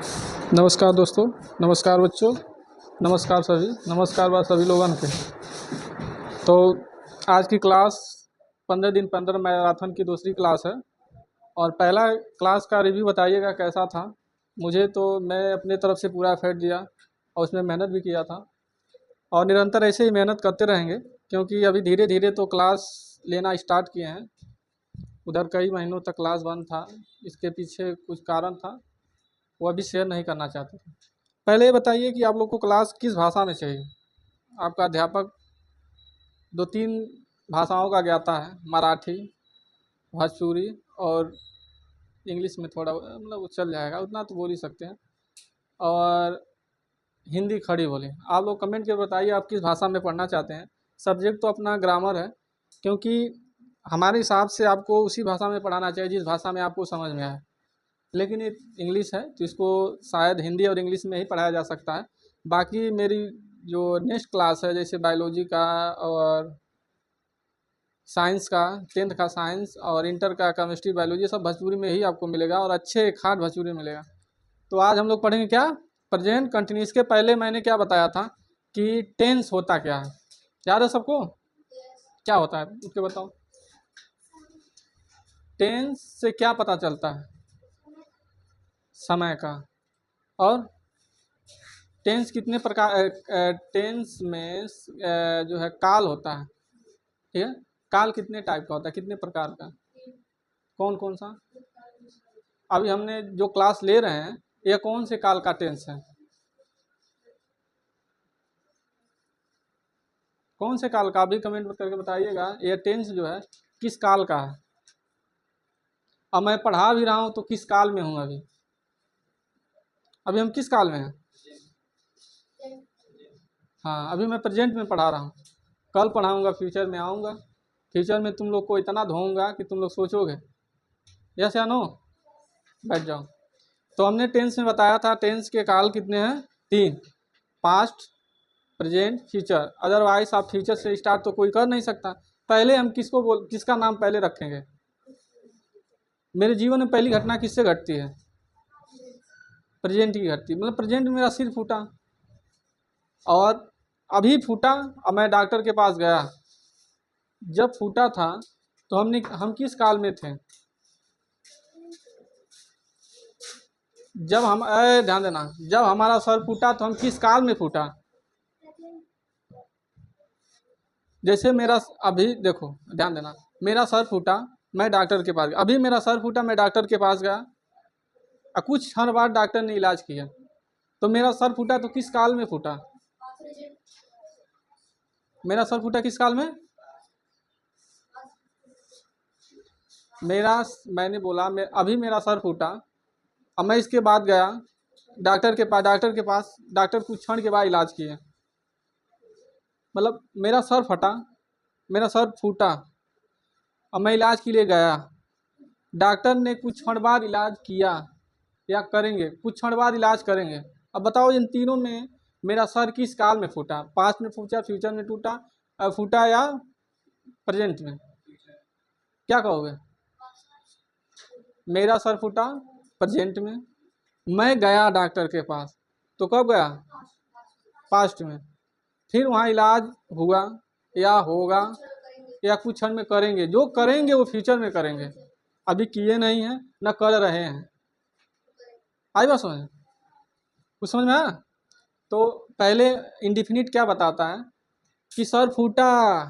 नमस्कार दोस्तों, नमस्कार बच्चों, नमस्कार सभी लोगों के। तो आज की क्लास 15 दिन 15 मैराथन की दूसरी क्लास है और पहला क्लास का रिव्यू बताइएगा कैसा था। मुझे तो मैं अपने तरफ से पूरा एफर्ट दिया और उसमें मेहनत भी किया था और निरंतर ऐसे ही मेहनत करते रहेंगे क्योंकि अभी धीरे धीरे तो क्लास लेना स्टार्ट किए हैं। उधर कई महीनों तक क्लास बंद था, इसके पीछे कुछ कारण था, वो अभी शेयर नहीं करना चाहते थे। पहले ये बताइए कि आप लोग को क्लास किस भाषा में चाहिए। आपका अध्यापक 2-3 भाषाओं का ज्ञाता है, मराठी, भोजपुरी और इंग्लिश में थोड़ा मतलब वो चल जाएगा, उतना तो बोल ही सकते हैं, और हिंदी खड़ी बोली। आप लोग कमेंट करके बताइए आप किस भाषा में पढ़ना चाहते हैं। सब्जेक्ट तो अपना ग्रामर है, क्योंकि हमारे हिसाब से आपको उसी भाषा में पढ़ाना चाहिए जिस भाषा में आपको समझ में आए। लेकिन ये इंग्लिश है तो इसको शायद हिंदी और इंग्लिश में ही पढ़ाया जा सकता है। बाकी मेरी जो नेक्स्ट क्लास है, जैसे बायोलॉजी का और साइंस का, 10th का साइंस और इंटर का केमिस्ट्री बायोलॉजी, सब भोजपुरी में ही आपको मिलेगा और अच्छे खाट भोजपुरी में मिलेगा। तो आज हम लोग पढ़ेंगे क्या, प्रेजेंट कंटिन्यूस। के पहले मैंने क्या बताया था कि टेंस होता क्या है, याद है सबको? क्या होता है उसके बताओ। टेंस से क्या पता चलता है? समय का। और टेंस कितने प्रकार, टेंस में जो है काल होता है, ठीक है। काल कितने टाइप का होता है, कितने प्रकार का? कौन कौन सा? अभी हमने जो क्लास ले रहे हैं ये कौन से काल का टेंस है? कौन से काल का? अभी कमेंट करके बताइएगा ये टेंस जो है किस काल का है। अब मैं पढ़ा भी रहा हूँ तो किस काल में हूँ अभी? अभी हम किस काल में हैं? हाँ, अभी मैं प्रेजेंट में पढ़ा रहा हूँ। कल पढ़ाऊँगा, फ्यूचर में आऊँगा, फ्यूचर में तुम लोग को इतना धोऊंगा कि तुम लोग सोचोगे। यस या नो? बैठ जाओ। तो हमने टेंस में बताया था टेंस के काल कितने हैं? 3, पास्ट, प्रेजेंट, फ्यूचर। अदरवाइज आप फ्यूचर से स्टार्ट तो कोई कर नहीं सकता। पहले हम किसका नाम पहले रखेंगे? मेरे जीवन में पहली घटना किससे घटती है? प्रेजेंट की घटती, मतलब प्रेजेंट में मेरा सिर फूटा और अभी फूटा और मैं डॉक्टर के पास गया। जब फूटा था तो हम किस काल में थे? जब हम ध्यान देना, जब हमारा सर फूटा तो हम किस काल में फूटा? जैसे मेरा अभी देखो, ध्यान देना, मेरा सर फूटा, मैं डॉक्टर के पास गया। अभी मेरा सर फूटा, मैं डॉक्टर के पास गया और कुछ क्षण बाद डॉक्टर ने इलाज किया, तो मेरा सर फूटा तो किस काल में फूटा? मेरा सर फूटा किस काल में? मेरा, मैंने बोला अभी मेरा सर फूटा, अब मैं इसके बाद गया डॉक्टर के पास डॉक्टर कुछ क्षण के बाद इलाज किए। मतलब मेरा सर फटा, मेरा सर फूटा, अब मैं इलाज के लिए गया, डॉक्टर ने कुछ क्षण बाद इलाज किया या करेंगे, कुछ क्षण बाद इलाज करेंगे। अब बताओ इन तीनों में मेरा सर किस काल में फूटा? पास्ट में फूटा, फ्यूचर में टूटा फूटा या प्रेजेंट में? क्या कहोगे? मेरा सर फूटा प्रेजेंट में, मैं गया डॉक्टर के पास तो कब गया? पास्ट में। फिर वहाँ इलाज हुआ या होगा या कुछ क्षण में करेंगे, जो करेंगे वो फ्यूचर में करेंगे, अभी किए नहीं हैं न कर रहे हैं। आई बात समझ? कुछ समझ में आया? तो पहले इंडिफिनिट क्या बताता है कि सर फूटा,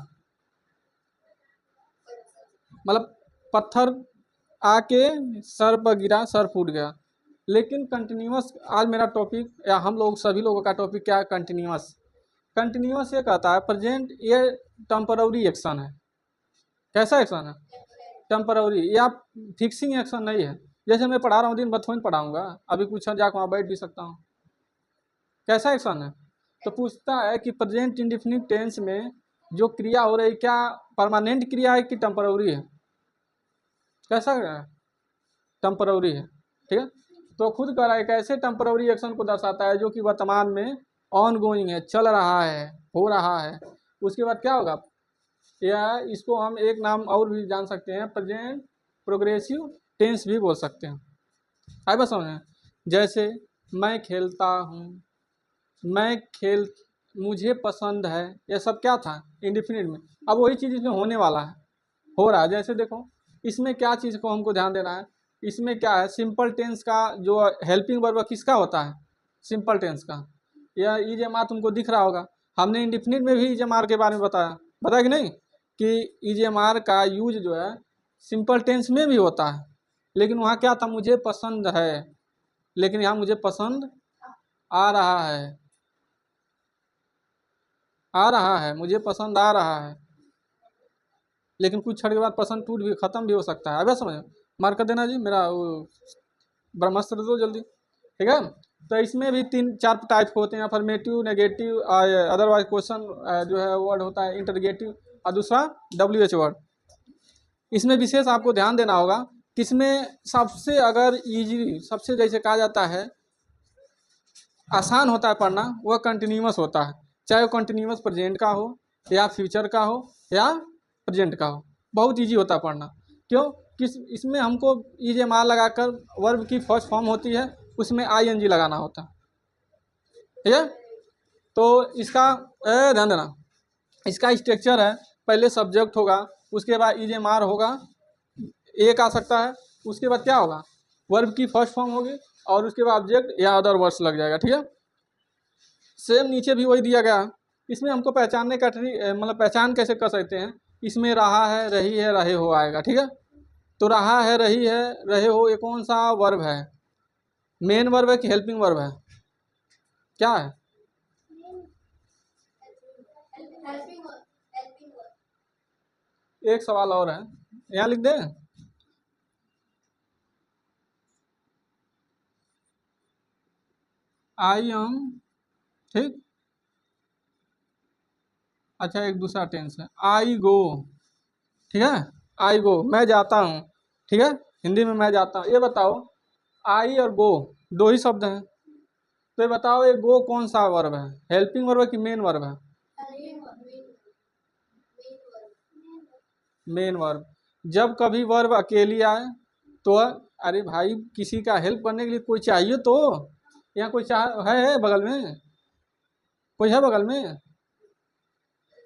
मतलब पत्थर आके सर पर गिरा, सर फूट गया। लेकिन कंटिन्यूअस, आज मेरा टॉपिक या हम लोग सभी लोगों का टॉपिक क्या है? कंटिन्यूअस। कंटिन्यूअस ये कहता है प्रेजेंट ये टेम्पररी एक्शन है। कैसा एक्शन है? टेम्पररी, या फिक्सिंग एक्शन नहीं है। जैसे मैं पढ़ा रहा हूँ दिन भर थोड़ी पढ़ाऊंगा, अभी कुछ जाकर वहाँ बैठ भी सकता हूँ। कैसा एक्शन है? तो पूछता है कि प्रेजेंट इंडिफिनिट टेंस में जो क्रिया हो रही क्या परमानेंट क्रिया है कि टेम्पररी है? कैसा है? टेम्पररी है, ठीक है। तो खुद कह रहा है कैसे टेम्पररी एक्शन को दर्शाता है जो कि वर्तमान में ऑन गोइंग है, चल रहा है, हो रहा है। उसके बाद क्या होगा? या इसको हम एक नाम और भी जान सकते हैं, प्रेजेंट प्रोग्रेसिव टेंस भी बोल सकते हैं। आई बस समझ में? जैसे मैं खेलता हूँ, मैं खेल, मुझे पसंद है, ये सब क्या था इंडिफिनिट में। अब वही चीज़ इसमें होने वाला है, हो रहा है। जैसे देखो इसमें क्या चीज़ को हमको ध्यान देना है, इसमें क्या है सिंपल टेंस का जो हेल्पिंग वर्ब किसका होता है, सिंपल टेंस का। यह ईजेएमआर तुमको दिख रहा होगा, हमने इंडिफिनिट में भी ईजेएमआर के बारे में बताया कि नहीं, कि ईजेएमआर का यूज जो है सिंपल टेंस में भी होता है, लेकिन वहाँ क्या था मुझे पसंद है, लेकिन यहाँ मुझे पसंद आ रहा है, आ रहा है, मुझे पसंद आ रहा है, लेकिन कुछ क्षण के बाद पसंद टूट भी खत्म भी हो सकता है। अब समझ मार्क कर देना जी, मेरा वो ब्रह्मास्त्र दो जल्दी, ठीक है। तो इसमें भी 3-4 टाइप होते हैं, अफर्मेटिव, नेगेटिव, अदरवाइज क्वेश्चन जो है वर्ड होता है इंटरगेटिव, और दूसरा WH वर्ड। इसमें विशेष आपको ध्यान देना होगा कि इसमें सबसे अगर इजी, सबसे जैसे कहा जाता है आसान होता है पढ़ना, वह कंटिन्यूअस होता है, चाहे वो कंटिन्यूअस प्रेजेंट का हो या फ्यूचर का हो या प्रेजेंट का हो, बहुत इजी होता है पढ़ना। क्यों, किस इसमें हमको ईजेएमआर लगाकर वर्ब की फर्स्ट फॉर्म होती है, उसमें ING लगाना होता है, ठीक है। तो इसका ध्यान देना, इसका स्ट्रक्चर है पहले सब्जेक्ट होगा, उसके बाद ईजेएमआर होगा, एक आ सकता है, उसके बाद क्या होगा वर्ब की फर्स्ट फॉर्म होगी, और उसके बाद ऑब्जेक्ट या अदर वर्ड्स लग जाएगा, ठीक है। सेम नीचे भी वही दिया गया। इसमें हमको पहचानने का मतलब पहचान कैसे कर सकते हैं, इसमें रहा है, रही है, रहे हो आएगा, ठीक है। तो रहा है, रही है, रहे हो, ये कौन सा वर्ब है, मेन वर्ब है कि हेल्पिंग वर्ब है, क्या है? एक सवाल और है, यहाँ लिख दे, आई एम, ठीक। अच्छा एक दूसरा टेंस है आई गो, ठीक है, आई गो मैं जाता हूँ, ठीक है, हिंदी में मैं जाता हूँ। ये बताओ आई और गो दो ही शब्द हैं, तो ये बताओ ये गो कौन सा वर्ब है, हेल्पिंग वर्ब है कि मेन वर्ब है? Main verb. जब कभी वर्ब अकेली आए तो अरे भाई किसी का हेल्प करने के लिए कोई चाहिए तो, यहाँ कोई है बगल में, कोई है बगल में,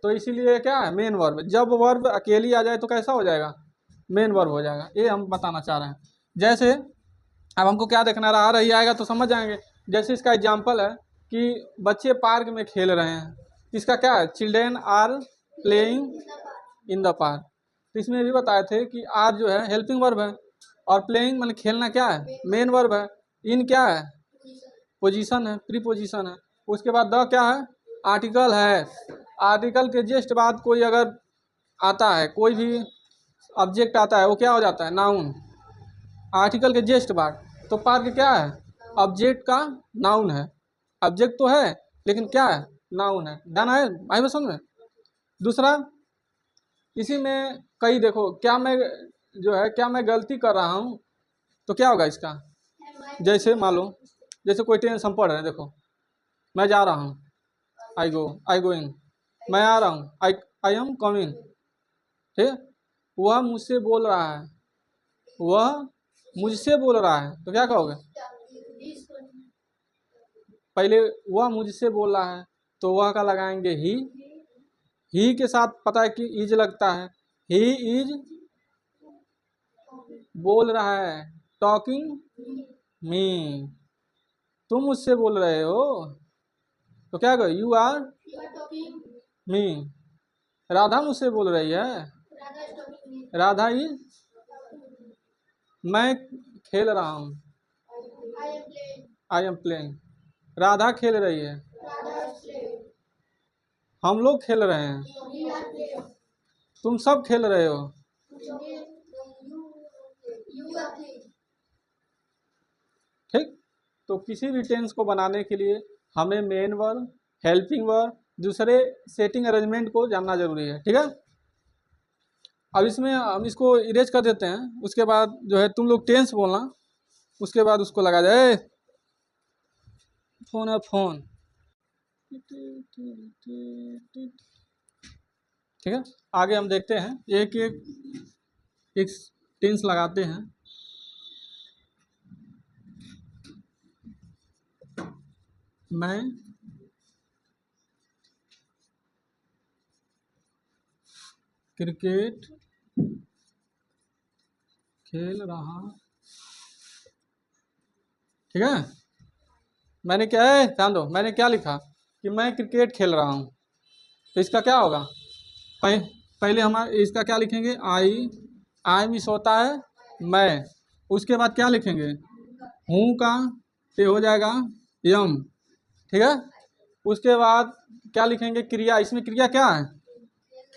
तो इसीलिए क्या है मेन वर्ब। जब वर्ब अकेली आ जाए तो कैसा हो जाएगा, मेन वर्ब हो जाएगा, ये हम बताना चाह रहे हैं। जैसे अब हमको क्या देखना, रहा रही आएगा तो समझ जाएंगे। जैसे इसका एग्जाम्पल है कि बच्चे पार्क में खेल रहे हैं, इसका क्या है children are playing in the park. तो इसमें भी बताए थे कि आर जो है हेल्पिंग वर्ब है, और प्लेइंग मतलब खेलना क्या है मेन वर्ब है, इन क्या है पोजीशन है, प्रीपोजिशन है, उसके बाद द क्या है आर्टिकल है, आर्टिकल के जस्ट बाद कोई अगर आता है, कोई भी ऑब्जेक्ट आता है वो क्या हो जाता है नाउन, आर्टिकल के जस्ट बाद। तो पार्क क्या है ऑब्जेक्ट का नाउन है, ऑब्जेक्ट तो है लेकिन क्या है नाउन है, डन है भाई बस में। दूसरा इसी में कई देखो क्या मैं जो है क्या मैं गलती कर रहा हूँ, तो क्या होगा इसका, जैसे मान लो जैसे कोई टेंस हम पढ़ रहे हैं, देखो मैं जा रहा हूँ आई गोइंग, मैं आ रहा हूँ आई एम कमिंग, ठीक है। वह मुझसे बोल रहा है, वह मुझसे बोल रहा है, तो क्या कहोगे, पहले वह मुझसे बोल रहा है तो वह का लगाएंगे ही के साथ पता है कि इज लगता है, ही इज बोल रहा है टॉकिंग मी, तुम मुझसे बोल रहे हो, तो क्या कहो यू आर मी। राधा मुझसे बोल रही है, राधा इज, मैं खेल रहा हूँ आई एम प्लेइंग, राधा खेल रही है, हम लोग खेल रहे हैं, तुम सब खेल रहे हो, ठीक। तो किसी भी टेंस को बनाने के लिए हमें मेन वर्ब, हेल्पिंग वर्ब, दूसरे सेटिंग अरेंजमेंट को जानना जरूरी है, ठीक है। अब इसमें हम इसको इरेज कर देते हैं, उसके बाद जो है तुम लोग टेंस बोलना, उसके बाद उसको लगा जाए फोन है फोन, ठीक है। आगे हम देखते हैं एक एक एक टेंस लगाते हैं। मैं क्रिकेट खेल रहा, ठीक है। मैंने क्या है, ध्यान दो, मैंने क्या लिखा कि मैं क्रिकेट खेल रहा हूँ, तो इसका क्या होगा, पहले हमारे इसका क्या लिखेंगे, आई मिस होता है मैं, उसके बाद क्या लिखेंगे, हूँ का ते हो जाएगा यम, ठीक है। उसके बाद क्या लिखेंगे, क्रिया, इसमें क्रिया क्या है,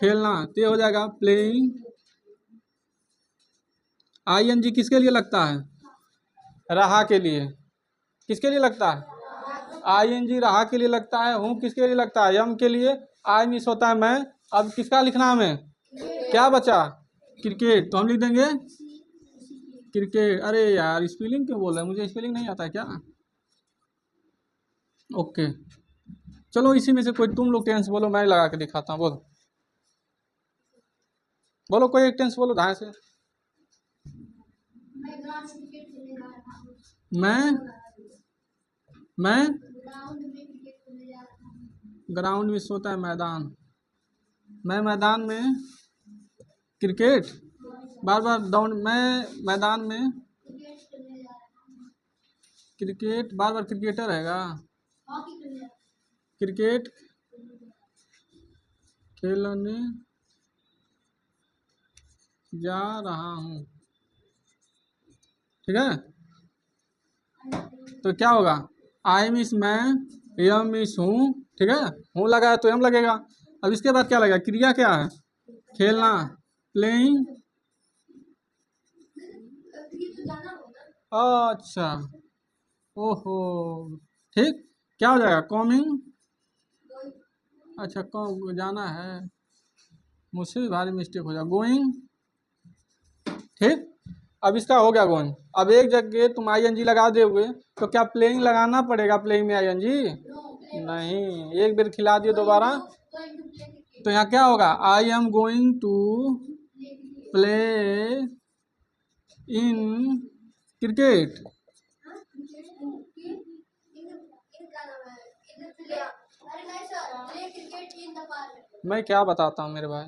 खेलना, ते हो जाएगा प्लेइंग। आई एन जी किसके लिए लगता है, रहा के लिए, किसके लिए लगता है, आई एन जी रहा के लिए लगता है, हूँ किसके लिए लगता है, यम के लिए, आई मिस होता है मैं। अब किसका लिखना है हमें, क्या बचा, क्रिकेट, तो हम लिख देंगे क्रिकेट। अरे यार स्पेलिंग क्यों बोल रहे हैं, मुझे स्पेलिंग नहीं आता है क्या। ओके चलो, इसी में से कोई तुम लोग टेंस बोलो, मैं लगा के दिखाता हूँ, बोलो बोलो कोई एक टेंस बोलो ढाई से। मैं ग्राउंड में सोता है मैदान, मैं मैदान में क्रिकेट, बार बार दौड़, मैं मैदान में क्रिकेट, बार बार क्रिकेटर रहेगा, क्रिकेट खेलने जा रहा हूँ, ठीक है। तो क्या होगा, आई मिस मैं, यम मिस हूँ, ठीक है, हूँ लगा है तो यम लगेगा। अब इसके बाद क्या लगेगा, क्रिया क्या है, खेलना, प्लेइंग। अच्छा, ओहो, ठीक, क्या हो जाएगा, कमिंग, अच्छा कम जाना है, मुझसे भी भारी मिस्टेक हो जाए, गोइंग, ठीक। अब इसका हो गया गोइंग। अब एक जगह तुम आई एन जी लगा दोगे तो क्या प्लेइंग लगाना पड़ेगा, प्लेइंग में आई एन जी नहीं, एक बार खिला दिए दोबारा, तो यहाँ क्या होगा, I am going to play in cricket. मैं क्या बताता हूँ मेरे भाई,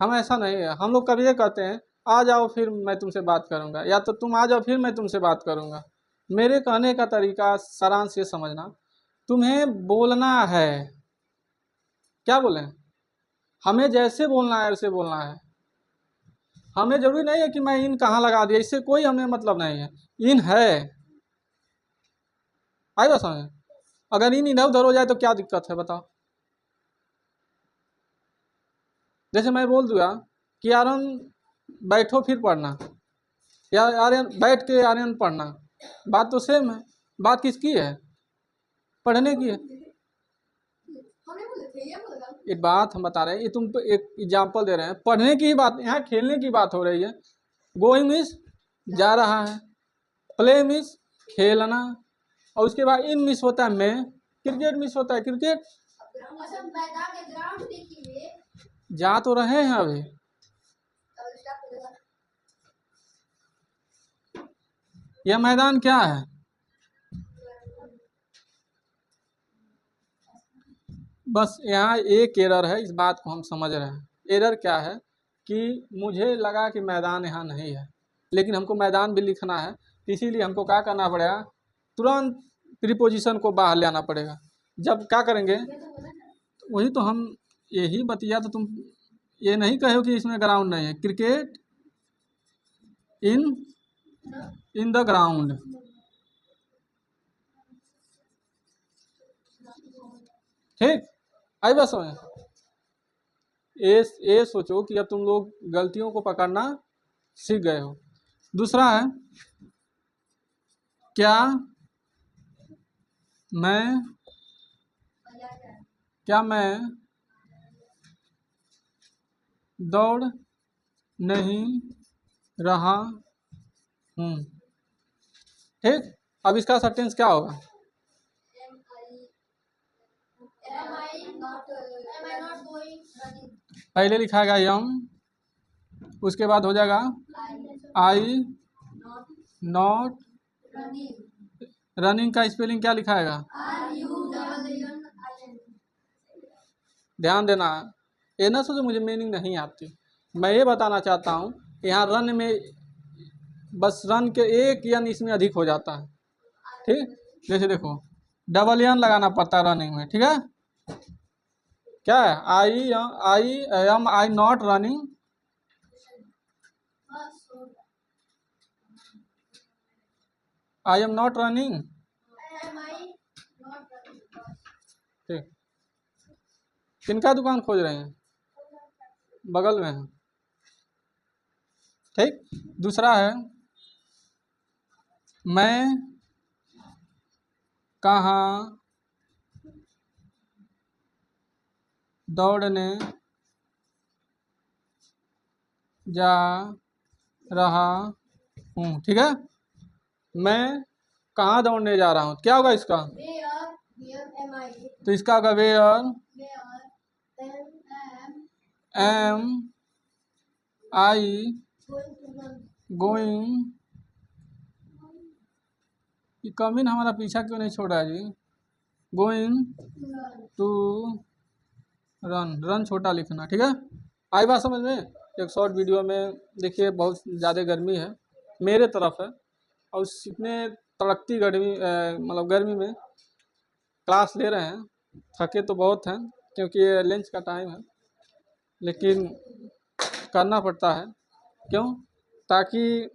हम ऐसा नहीं है, हम लोग कभी ये कहते हैं आ जाओ फिर मैं तुमसे बात करूंगा, या तो तुम आ जाओ फिर मैं तुमसे बात करूंगा। मेरे कहने का तरीका सारांश ये समझना, तुम्हें बोलना है, क्या बोले, हमें जैसे बोलना है वैसे बोलना है। हमें जरूरी नहीं है कि मैं इन कहाँ लगा दिया, इससे कोई हमें मतलब नहीं है, इन है, आई बात समझ। अगर इन इधर उधर हो जाए तो क्या दिक्कत है बताओ। जैसे मैं बोल दूंगा कि आर्यन बैठो फिर पढ़ना, या आर्यन बैठ के आर्यन पढ़ना, बात तो सेम है, बात किसकी है, पढ़ने की है। एक बात हम बता रहे हैं, ये तुम एक एग्जाम्पल दे रहे हैं, पढ़ने की ही बात, यहाँ खेलने की बात हो रही है। गोइंग मीन्स जा रहा है, प्ले मीन्स खेलना, और उसके बाद इन मिस होता है मैं, क्रिकेट मिस होता है क्रिकेट। जा तो रहे हैं अभी, यह मैदान क्या है, बस यहाँ एक एरर है, इस बात को हम समझ रहे हैं। एरर क्या है कि मुझे लगा कि मैदान यहाँ नहीं है, लेकिन हमको मैदान भी लिखना है, तो इसीलिए हमको क्या करना पड़ेगा, तुरंत प्रीपोजिशन को बाहर ले आना पड़ेगा। जब क्या करेंगे, वही तो हम, यही बतिया तो तुम ये नहीं कहो कि इसमें ग्राउंड नहीं है, cricket in in the ground, ठीक, आई बस में ये सोचो कि अब तुम लोग गलतियों को पकड़ना सीख गए हो। दूसरा है, क्या मैं क्या मैं दौड़ नहीं रहा हूँ, ठीक। अब इसका सेंटेंस क्या होगा, पहले लिखाएगा यम, उसके बाद हो जाएगा आई नॉट रनिंग का स्पेलिंग क्या लिखाएगा? ध्यान देना, ये ना सोचो मुझे मीनिंग नहीं आती। मैं ये बताना चाहता हूँ, यहाँ रन में बस रन के एक यन इसमें अधिक हो जाता है, ठीक। जैसे देखो डबल यन लगाना पड़ता है रनिंग में, ठीक है। क्या है? I not running, I am not running, ठीक। किनका दुकान खोज रहे हैं? बगल में है, ठीक। दूसरा है, मैं कहाँ दौड़ने जा रहा हूँ, ठीक है। मैं कहाँ दौड़ने जा रहा हूँ, क्या होगा इसका? तो इसका होगा वेयर एम आई गोइंग। ये कमिन हमारा पीछा क्यों नहीं छोड़ रहा है जी? गोइंग टू रन, रन छोटा लिखना, ठीक है। आई बात समझ में? एक शॉर्ट वीडियो में देखिए बहुत ज़्यादा गर्मी है मेरे तरफ है, और इतने तड़कती गर्मी मतलब गर्मी में क्लास ले रहे हैं, थके तो बहुत हैं क्योंकि ये लंच का टाइम है, लेकिन करना पड़ता है। क्यों? ताकि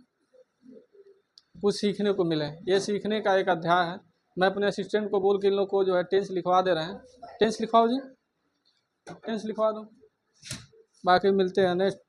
कुछ सीखने को मिले, ये सीखने का एक अध्याय है। मैं अपने असिस्टेंट को बोल के इन लोग को जो है टेंस लिखवा दे रहे हैं। टेंस लिखवाओ जी, टेंस लिखवा दो। बाकी मिलते हैं नेक्स्ट